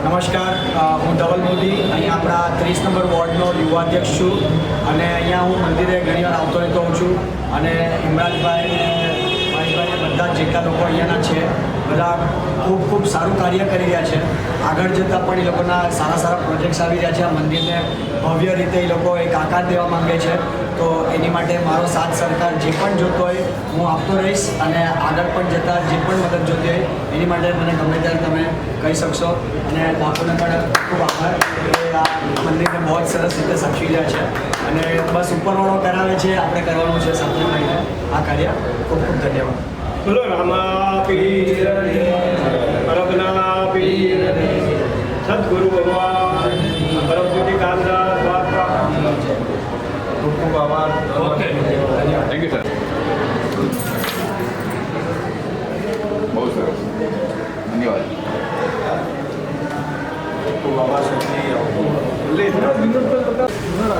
नमस्कार, हूँ धवल मोदी अँ अपना 30 नंबर वॉर्डनो युवा अध्यक्ष छूँ अने अँ हूँ मंदिरे घणी वार आवतो रहतो हूँ छूँ अने इमरानभाई ने महेशभाई बधा जेटला लोग अहींयाना छे बधा खूब खूब सारू कार्य करी रह्या छे। आगळ जता पण ए लोकोना सारा सारा प्रोजेक्ट्स आवी रह्या छे। आ मंदिरने भव्य रीते ए लोको एक आकार देवा मांगे छे तो एनी माटे मारो साथ सरकार जे पण जोतो होय हूँ आपतो रहीश अने आगळ पण जता जे पण मदद जोती होय एनी माटे मने गमे त्यारे तमे कही शकशो। अने बापूने पण खूब आभार के आ मंदिरने बहुत सरस रीते साचवी रह्या छे अने बस उपरवाळो करावे छे आपणे करवानुं छे साथे મળીને आ कार्य। खूब खूब धन्यवाद। बोलो रामा पीर परमना पीर सद्गुरु भगवान परम ज्योति कामदास बापा खूब खूब आभार। ओके, थैंक यू सर, बहुत सरस, धन्यवाद। खूब आभार सर।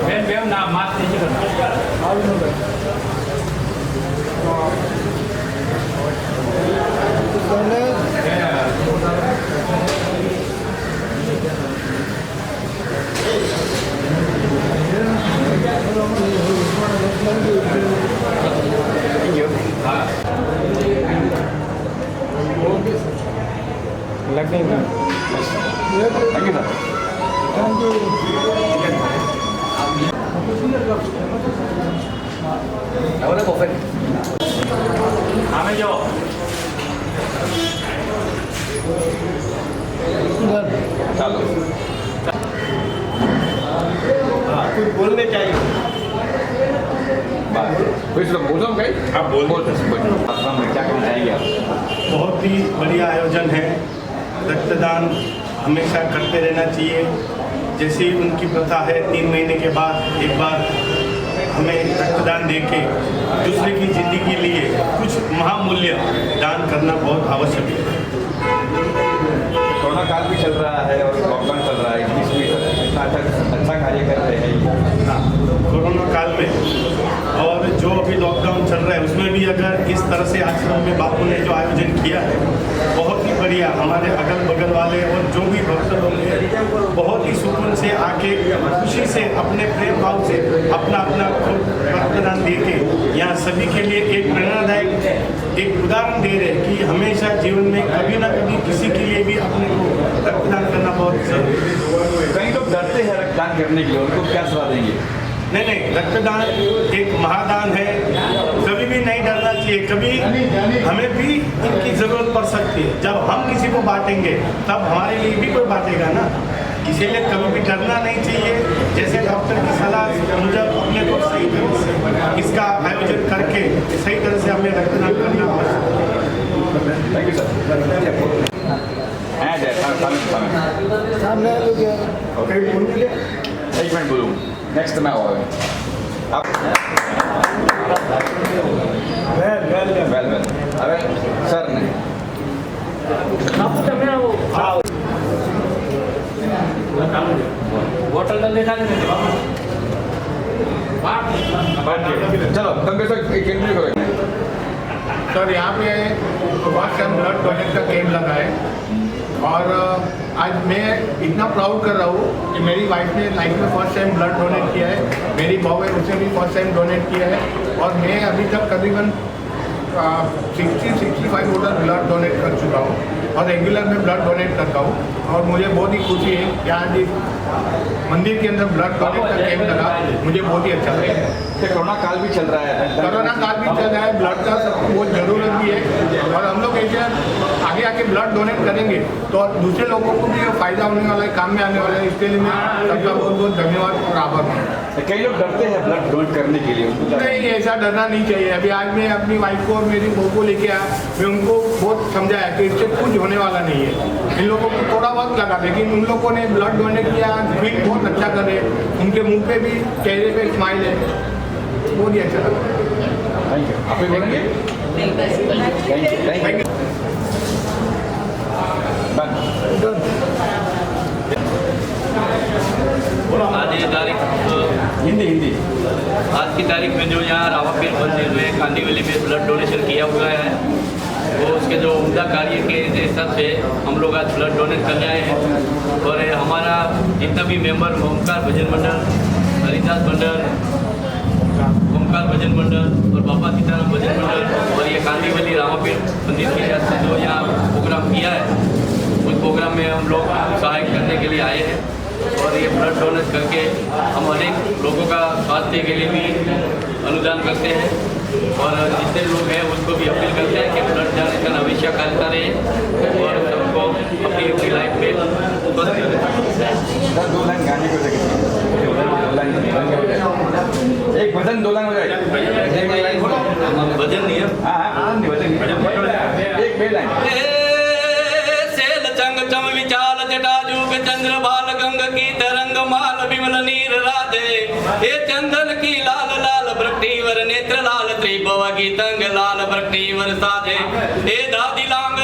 बेन बेन ना मास्क नहीं करना। लगते हैं। Thank you sir. Thank you. अब कॉफी हमें जो चलो हाँ कुछ बोलने चाहिए। बात है। तो बोलो कहीं आप बोल क्या कहना चाहेंगे आप? बहुत ही बढ़िया आयोजन है। रक्तदान हमेशा करते रहना चाहिए। जैसे उनकी प्रथा है 3 महीने के बाद एक बार हमें रक्तदान देके दूसरे की जिंदगी के लिए कुछ महामूल्य दान करना बहुत आवश्यक है। कोरोना काल भी चल रहा है और लॉकडाउन चल रहा है, इस बीच में इतना अच्छा कार्य कर रहे हैं। हाँ, कोरोना काल में और जो अभी लॉकडाउन चल रहा है उसमें भी अगर इस तरह से आश्रम में बापू ने जो आयोजन किया है बहुत ही बढ़िया। हमारे अगल बगल वाले और जो भी भक्त लोग हैं बहुत ही सुकून से आके खुशी से अपने प्रेम भाव से अपना अपना रक्तदान दे के यहाँ सभी के लिए एक प्रेरणादायक एक उदाहरण दे रहे हैं कि हमेशा जीवन में कभी ना कभी किसी के लिए भी अपने को रक्तदान करना बहुत जरूरी है। कई लोग डरते हैं रक्तदान करने के लिए, उनको क्या सलाह देंगे? नहीं, रक्तदान एक महादान है। कभी भी नहीं डरना चाहिए। कभी हमें भी इनकी ज़रूरत पड़ सकती है। जब हम किसी को बांटेंगे तब हमारे लिए भी कोई बांटेगा ना। इसीलिए कभी भी डरना नहीं चाहिए। जैसे डॉक्टर की सलाह मुझे अपने को सही तरह से इसका आयोजन करके सही तरह से हमें रक्तदान करना आवश्यक। Thank you sir. ओके, एक मिनट बोलूँ, नेक्स्ट मैं और आप वेल अरे सर ने चलो तंगे सर एक इंटरव्यू करेंगे। सर यहाँ पे फर्स्ट टाइम ब्लड डोनेट का कैंप लगा है और आज मैं इतना प्राउड कर रहा हूँ कि मेरी वाइफ ने लाइफ में फर्स्ट टाइम ब्लड डोनेट किया है। मेरी बहू है, उसने भी फर्स्ट टाइम डोनेट किया है और मैं अभी तक करीबन 60-65 टोटल ब्लड डोनेट कर चुका हूँ और रेगुलर में ब्लड डोनेट करता हूँ। और मुझे बहुत ही खुशी है कि आज इस मंदिर के अंदर ब्लड डोनेट का कैंप लगा, मुझे बहुत ही अच्छा लगा। कोरोना काल भी चल रहा है, कोरोना काल भी चल रहा है, ब्लड का सबको बहुत ज़रूरत भी है और हम लोग ऐसे आगे आके ब्लड डोनेट करेंगे तो दूसरे लोगों को भी फ़ायदा होने वाला है, काम में आने वाला है। इसके लिए मैं सबका बहुत बहुत धन्यवाद और आभार मानता हूँ। कई लोग डरते हैं ब्लड डोनेट करने के लिए, नहीं, ऐसा डरना नहीं चाहिए। अभी आज मैं अपनी वाइफ को और मेरी बहू को लेके आया, मैं उनको बहुत समझाया कि इससे कुछ होने वाला नहीं है। इन लोगों को थोड़ा बहुत लगा, लेकिन उन लोगों ने ब्लड डोनेट किया, फील बहुत अच्छा कर रहे हैं। उनके मुंह पे भी चेहरे पे स्माइल है, बहुत ही अच्छा लगा। Thank you. आप भी बोलेंगे? Thank you. आज ये तारीख हिंदी आज की तारीख में जो यहाँ रामापीर मंदिर में कांदीवली में ब्लड डोनेशन किया हुआ है वो उसके जो उम्दा कार्य के हिसाब से हम लोग आज ब्लड डोनेट करने आए हैं। और हमारा जितना भी मेंबर ओमकार भजन मंडल, हरिदास मंडल, ओमकार भजन मंडल और बाबा सीताराम भजन मंडल और ये कांदीवली रामापीर मंदिर के हिसाब से जो यहाँ प्रोग्राम किया है उस प्रोग्राम में हम लोग सहायक करने के लिए आए हैं। और ये ब्लड डोनेट करके हम अनेक लोगों का स्वास्थ्य के लिए भी अनुदान करते हैं और जितने लोग हैं उसको भी अपील करते हैं कि ब्लड डोनेशन हमेशा करता रहे और सबको अपनी अपनी लाइफ में स्वस्थ रहे। 2 लाइन गाने को एक भजन 2 लाइन हो जाए। भजन नहीं है, हाँ भजन एक 2 लाइन। चंग चम विचाल जटाजूग चंद्र बाल गंग की तरंग माल विमल नीर राधे हे चंदन की लाल लाल वृक्टिवर नेत्र लाल त्रिभुव की तंग लाल वृक्टिवर साधे हे दादी लांग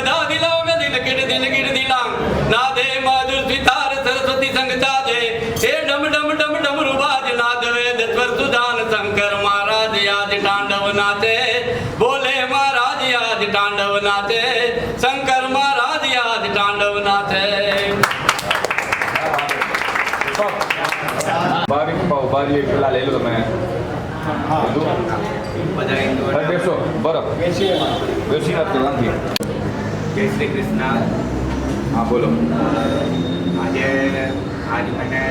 दिन गिड़ दिलांग नादे मधुर सितार सरस्वती संग साधे हे डम डम डम डम रुबाज नाद वेद स्वर सुदान शंकर महाराज आज तांडव नाचे बोले महाराज आज तांडव नाचे शंकर महाराज आज तांडव नाचे। बारी પેલા લઈ લો તમે બેસો બરાબર બેસી નથી। जय श्री कृष्णा। हाँ बोलो। आज मैंने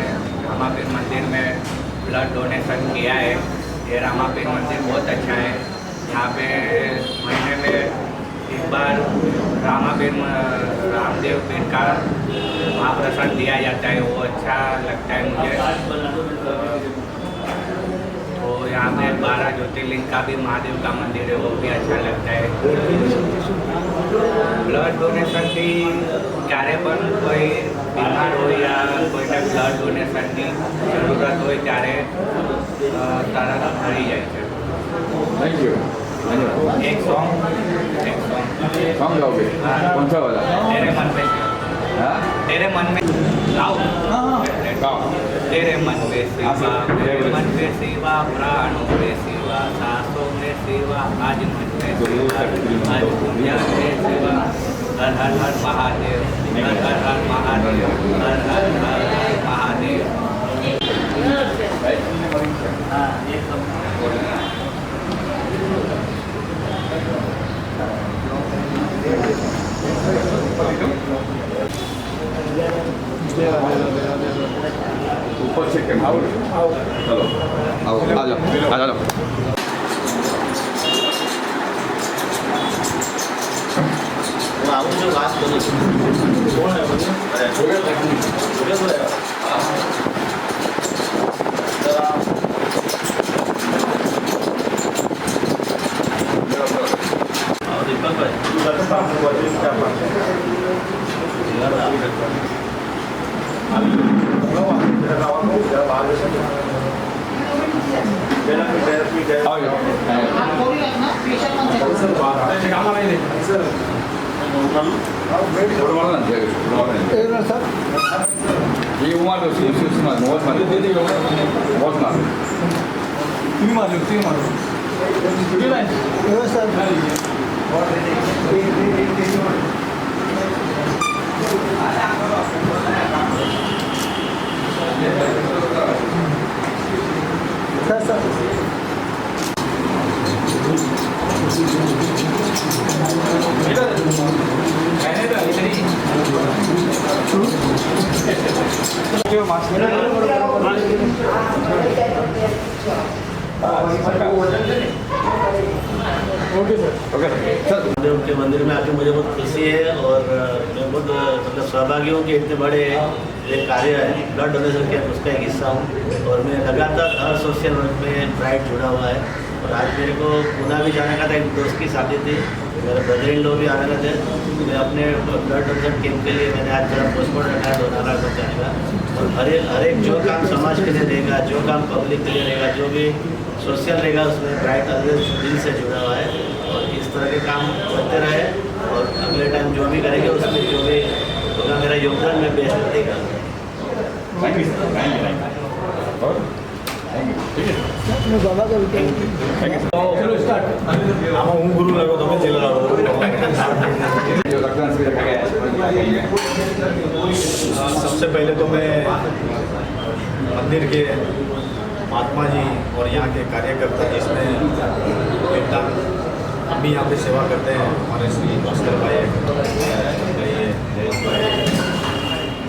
रामापीर मंदिर में ब्लड डोनेशन किया है। ये रामापीर मंदिर बहुत अच्छा है। यहाँ पे महीने में एक बार रामदेव पीर का महाप्रसाद दिया जाता है, वो अच्छा लगता है मुझे। तो यहाँ पे 12 ज्योतिर्लिंग का भी महादेव का मंदिर है, वो भी अच्छा लगता है। ब्लड डोनेशन की क्यारे पर कोई बीमार हो या कोई ब्लड डोनेशन की जरूरत हो ત્યારે તરત મળી જાય છે। Thank you. एक सॉन्ग सॉन्ग गाओगे? कौन सा वाला? तेरे मन में हाँ? तेरे मन में गाओ गाओ। तेरे मन में सेवा, मेरे मन में सेवा, प्राणों में सेवा, सांसों में सेवा, आज मन में सेवा, आज दुनिया में सेवा। हर हर हर महादेव, हर हर हर महादेव, हर हर हर हर महादेव। हाँ, एकदम। ऊपर से कैम आओ चलो आओ आ जाओ आ जाओ। आऊँ जो बात करूँ कौन है ये उमर तो सुन बहुत मार बहुत मार तुम्ही मारलो महादेव के मंदिर में आके मुझे बहुत खुशी है और मैं बहुत मतलब सहभागी हूँ कि इतने बड़े एक कार्य है ब्लड डोनेशन के उसका एक हिस्सा हूँ और मैं लगातार हर सोशल वर्क में ब्राइट जुड़ा हुआ है। और आज मेरे को पुणे भी जाने का था, एक दोस्त की शादी थी, मेरे ब्रदर इन लॉ भी आने का थे। मैं अपने ब्लड डोनेशन कैंप के लिए मैंने आज मेरा पोस्टपोर्ट रखा है 2 लाख जाने का। और हर एक जो काम समाज के लिए रहेगा, जो काम पब्लिक के लिए रहेगा, जो भी सोशल रहेगा, उसमें ब्राइट दिल से जुड़ा हुआ है और इस तरह के काम करते रहे और अगले टाइम जो भी करेंगे उसमें जो भी होगा मेरा योगदान मैं बेस्ट देगा। હું ગુરુ લાગો તમે જેલ લાગો जो रक्तदान शिविर रखा गया है। सबसे पहले तो मैं मंदिर के महात्मा जी और यहाँ के कार्यकर्ता जिसमें योगदान हम भी यहाँ पे सेवा करते हैं, हमारे श्री भास्कर भाई जयेश भाई,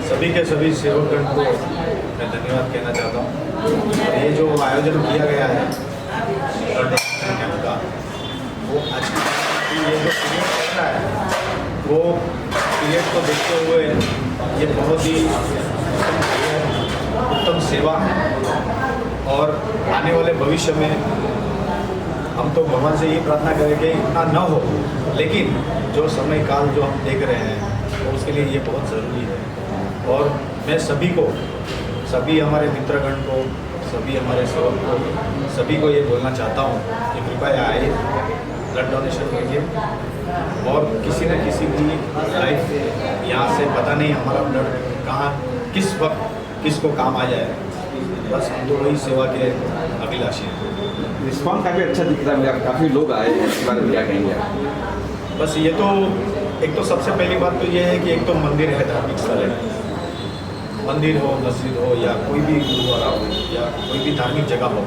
सभी के सभी सेवकगण को मैं धन्यवाद कहना चाहता हूँ। और ये जो आयोजन किया गया है ब्लड डोनेशन कैंप का, वो आज ये जो पीरियड चल रहा है वो पीरियड को देखते हुए ये बहुत ही उत्तम सेवा और आने वाले भविष्य में हम तो भगवान से ये प्रार्थना करेंगे इतना न हो, लेकिन जो समय काल जो हम देख रहे हैं तो उसके लिए ये बहुत ज़रूरी है। और मैं सभी को, सभी हमारे मित्रगण को, सभी हमारे सेवक को, सभी को ये बोलना चाहता हूँ कि कृपया आए, ब्लड डोनेशन कीजिए और किसी न किसी की लाइफ यहाँ से पता नहीं हमारा ब्लड कहाँ किस वक्त किसको काम आ जाए, बस हम तो वही सेवा के अभिलाषी हैं। रिस्पॉन्स काफ़ी अच्छा दिख रहा है मुझे, काफ़ी लोग आए हैं, इस बारे में क्या कहेंगे? बस ये तो एक तो सबसे पहली बात तो ये है कि एक तो मंदिर है, धार्मिक स्थल है, मंदिर हो, मस्जिद हो या कोई भी गुरुद्वारा हो या कोई भी धार्मिक जगह हो,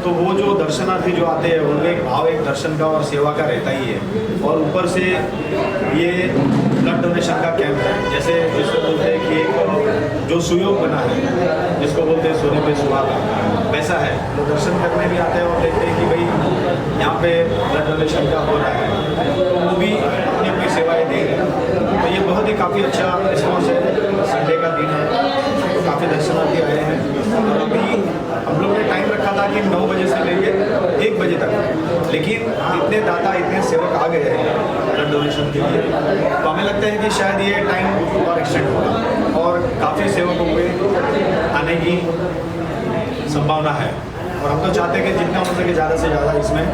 तो वो जो दर्शनार्थी जो आते हैं उनका एक भाव एक दर्शन का और सेवा का रहता ही है। और ऊपर से ये ब्लड डोनेशन का कैंप है, जैसे जिसको बोलते हैं कि एक जो सुयोग बना है, जिसको बोलते हैं सोने पे सुहागा, वैसा है। तो दर्शन करने भी आते हैं और देखते हैं कि भाई यहाँ पे ब्लड डोनेशन का हो रहा है, तो वो भी अपनी अपनी सेवाएँ दे रहे हैं। तो ये बहुत ही काफ़ी अच्छा रिस्पॉन्स है। संडे का दिन है तो काफ़ी दर्शनार्थी आए हैं और अभी हम लोग ने टाइम रखा था कि 9 बजे से लेकर हुई है, तो हमें लगता है कि शायद ये टाइम और एक्सटेंड होगा और काफ़ी सेवकों में आने की संभावना है। और हम तो चाहते हैं कि जितना हो सके ज़्यादा से ज़्यादा इसमें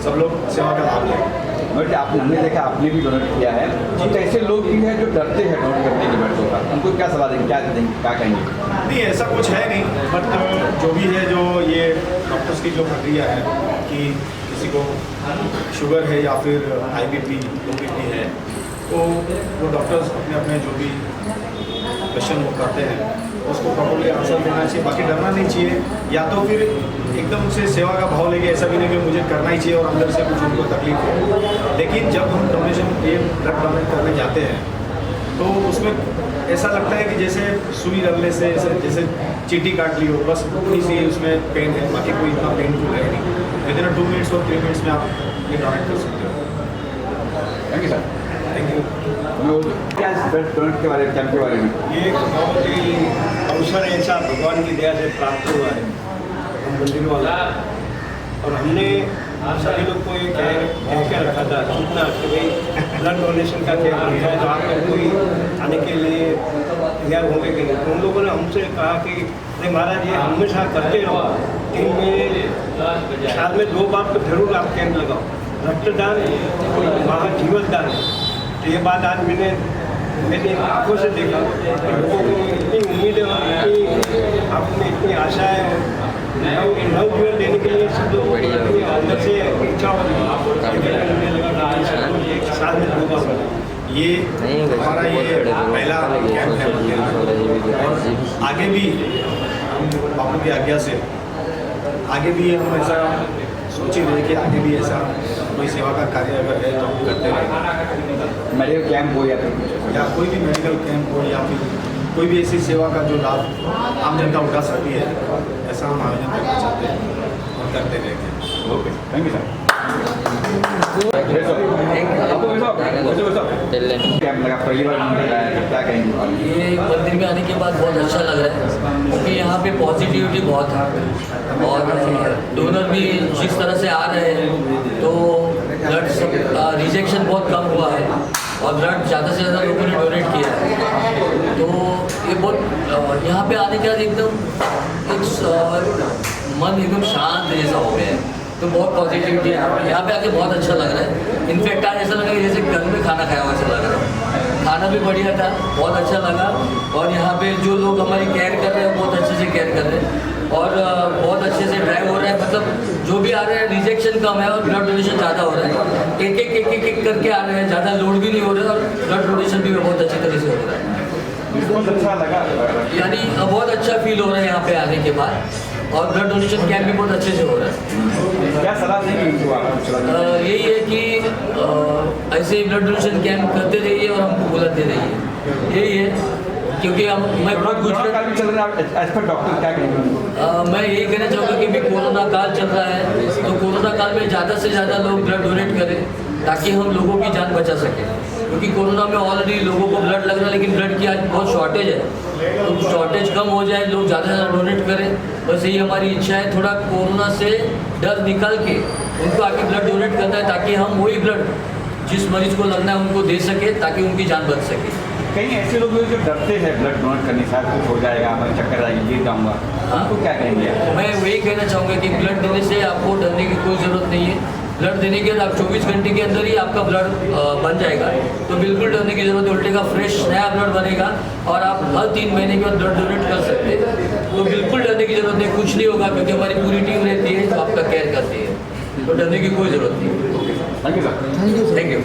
सब लोग सेवा का लाभ लें। बट हमने देखा आपने भी डोनेट किया है, तो ऐसे लोग भी हैं जो डरते हैं डोनेट करने के ब्लड का, उनको क्या सलाह देंगे, क्या कहेंगे? नहीं, ऐसा कुछ है नहीं, बट जो भी है, जो ये डॉक्टर्स की जो प्रक्रिया है कि किसी को शुगर है या फिर हाई बीपी, लो बीपी है, तो वो डॉक्टर्स अपने अपने जो भी क्वेश्चन वो करते हैं उसको प्रॉपर्ली आंसर देना चाहिए, बाकी डरना नहीं चाहिए। या तो फिर एकदम से सेवा का भाव लेके ऐसा भी नहीं कि मुझे करना ही चाहिए और अंदर से कुछ उनको तकलीफ हो। लेकिन जब हम डोनेशन ये ब्लड डोनेट करने जाते हैं तो उसमें ऐसा लगता है कि जैसे सुई लगने से जैसे चीटी काट ली हो, बस थोड़ी सी उसमें पेन है, बाकी कोई इतना पेनफुल है नहीं। विदिन 2 मिनट्स और 3 मिनट्स में आप ये डोनेट कर सकते हो। Thank you sir. Thank you. क्या ब्लड डोनेट के बारे में, कैंप के बारे में? ये एक बहुत ही अवसर ऐसा भगवान की दया से प्राप्त हुआ है हम मंदिर वाला, और हमने सभी लोग को ये कह के रखा था सूचना कि भाई ब्लड डोनेशन का कैंप है, तो आप कोई आने के लिए तैयार होंगे कि नहीं। तो उन लोगों ने हमसे कहा कि नहीं महाराज, ये हमेशा करते रहो, दिन में साल में 2 बार तो जरूर आप कैंप लगाओ, रक्तदान महाजीवन दान। तो ये बात आज मैंने आंखों से देखा कि लोगों को इतनी उम्मीद है और इतनी आप में इतनी आशा है और नव जीवन देने के लिए सब लोग अंदर से इच्छा होती है। एक साल में 2 बार ये हमारा ये पहला कैंप है और आगे भी हम बापू की आज्ञा से आगे भी हम ऐसा सोच ही रहे कि आगे भी ऐसा कोई सेवा का कार्य अगर है तो हम करते रहेंगे। मेडिकल कैंप हो या कोई भी मेडिकल कैंप हो या फिर कोई भी ऐसी सेवा का जो लाभ आम जनता उठा सकती है, ऐसा हम आयोजन करना चाहते हैं और करते रहेंगे। Okay, thank you sir. Camp लगा, पहली बार मंदिर आया, तो क्या कहेंगे? ये मंदिर में आने के बाद बहुत अच्छा लग रहा है क्योंकि यहाँ पे पॉजिटिविटी बहुत है और डोनर भी जिस तरह से आ रहे हैं तो ब्लड रिजेक्शन बहुत कम हुआ है और ब्लड ज़्यादा से ज़्यादा लोगों ने डोनेट किया है। तो ये बहुत यहाँ पे आने के बाद एकदम मन एकदम शांत जैसा हो गया है, तो बहुत पॉजिटिविटी है। यहाँ पे आके बहुत अच्छा लग रहा है। इनफैक्ट आज ऐसा लगा जैसे घर में खाना खाया हुआ ऐसा लग रहा है। खाना भी बढ़िया था, बहुत अच्छा लगा और यहाँ पे जो लोग हमारी केयर कर रहे हैं बहुत अच्छे से केयर कर रहे हैं और बहुत अच्छे से ड्राइव हो रहा है। मतलब जो भी आ रहे हैं रिजेक्शन कम है और ब्लड डोनेशन ज़्यादा हो रहा है। एक करके आ रहे हैं, ज़्यादा लोड भी नहीं हो रहा है और ब्लड डोनेशन भी बहुत अच्छी तरह से हो रहा है। बहुत अच्छा लगा, यानी बहुत अच्छा फील हो रहा है यहाँ पे आने के बाद और ब्लड डोनेशन कैंप भी बहुत अच्छे से हो रहा है। क्या सलाह देंगे इनको आप? यही है कि ऐसे ही ब्लड डोनेशन कैंप करते रहिए और हमको बुलाते रहिए, यही है। क्योंकि मैं कोरोना काल भी चल रहा है, एज पर डॉक्टर क्या कहेंगे? मैं यही कहना चाहूँगा कि भी कोरोना काल चल रहा है तो कोरोना काल में ज़्यादा से ज़्यादा लोग ब्लड डोनेट करें ताकि हम लोगों की जान बचा सकें। क्योंकि कोरोना में ऑलरेडी लोगों को ब्लड लग रहा है लेकिन ब्लड की आज बहुत शॉर्टेज है, तो शॉर्टेज कम हो जाए, लोग ज़्यादा से ज़्यादा डोनेट करें। बस यही हमारी इच्छा है, थोड़ा कोरोना से डर निकल के उनको आके ब्लड डोनेट करना है ताकि हम वही ब्लड जिस मरीज को लगना है उनको दे सके ताकि उनकी जान बच सके। कहीं ऐसे लोग जो डरते हैं ब्लड डोनेट करने से, कुछ हो जाएगा, मैं चक्कर आएगी, गिर जाऊँगा, आपको क्या कहेंगे? मैं वही कहना चाहूँगा कि ब्लड देने से आपको डरने की कोई ज़रूरत नहीं है। ब्लड देने के बाद आप 24 घंटे के अंदर ही आपका ब्लड बन जाएगा, तो बिल्कुल डरने की ज़रूरत है। उल्टे का फ्रेश नया ब्लड बनेगा और आप हर 3 महीने के बाद ब्लड डोनेट कर सकते हैं। तो बिल्कुल डरने की ज़रूरत नहीं, कुछ नहीं होगा क्योंकि हमारी पूरी टीम रहती है जो आपका केयर करती है, तो डरने की कोई ज़रूरत नहीं। Thank you sir. Thank you.